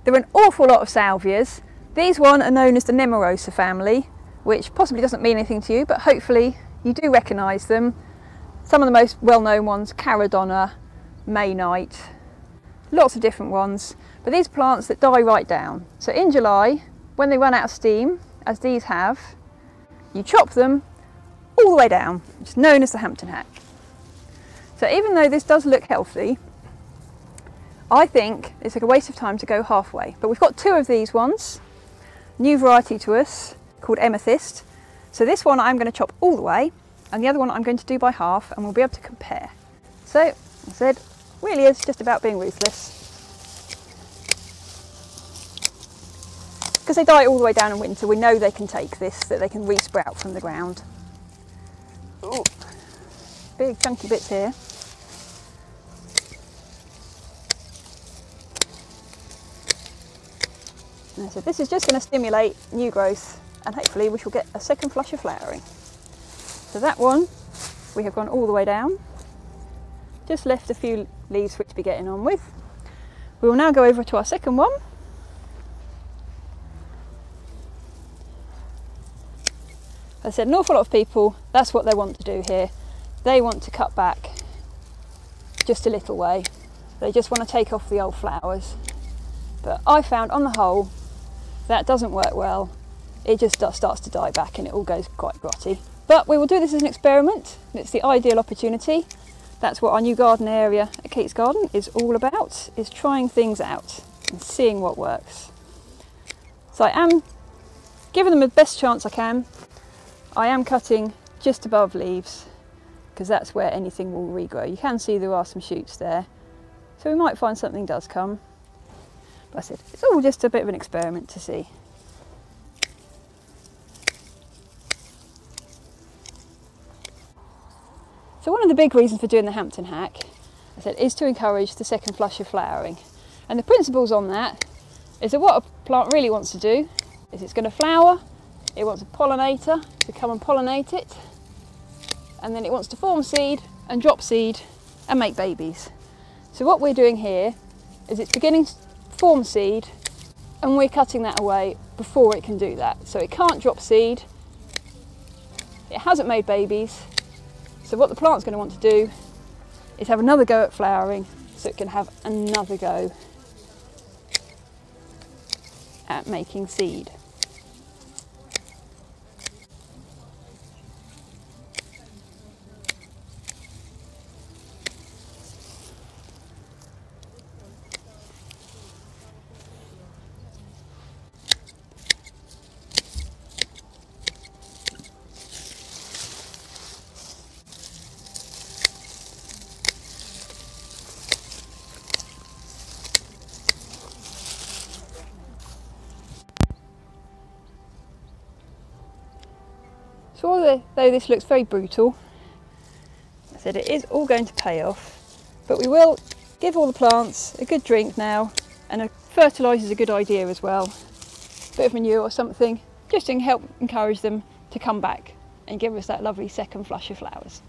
There are an awful lot of salvias. These one are known as the nemerosa family, which possibly doesn't mean anything to you, but hopefully you do recognise them. Some of the most well-known ones, Caradonna, Maynite, lots of different ones, but these are plants that die right down. So in July, when they run out of steam, as these have, you chop them all the way down, which is known as the Hampton Hack. So even though this does look healthy, I think it's like a waste of time to go halfway. But we've got two of these ones, new variety to us, called amethyst. So this one I'm going to chop all the way, and the other one I'm going to do by half, and we'll be able to compare. So, as I said, really is just about being ruthless. Because they die all the way down in winter, we know they can take this, that they can re-sprout from the ground. Ooh, big chunky bits here. And so this is just going to stimulate new growth, and hopefully we shall get a second flush of flowering. So that one, we have gone all the way down. Just left a few leaves for it to be getting on with. We will now go over to our second one. As I said, an awful lot of people, that's what they want to do here. They want to cut back just a little way. They just want to take off the old flowers. But I found on the whole, that doesn't work well. It just starts to die back and it all goes quite grotty. But we will do this as an experiment. It's the ideal opportunity. That's what our new garden area at Kate's Garden is all about, is trying things out and seeing what works. So I am giving them the best chance I can. I am cutting just above leaves because that's where anything will regrow. You can see there are some shoots there. So we might find something does come. But I said, it's all just a bit of an experiment to see. So one of the big reasons for doing the Hampton Hack, I said, is to encourage the second flush of flowering. And the principles on that is that what a plant really wants to do is it's going to flower, it wants a pollinator to come and pollinate it, and then it wants to form seed and drop seed and make babies. So what we're doing here is it's beginning to form seed and we're cutting that away before it can do that. So it can't drop seed, it hasn't made babies. So what the plant's going to want to do is have another go at flowering so it can have another go at making seed. So although this looks very brutal, I said it is all going to pay off, but we will give all the plants a good drink now, and a fertiliser is a good idea as well. A bit of manure or something, just to help encourage them to come back and give us that lovely second flush of flowers.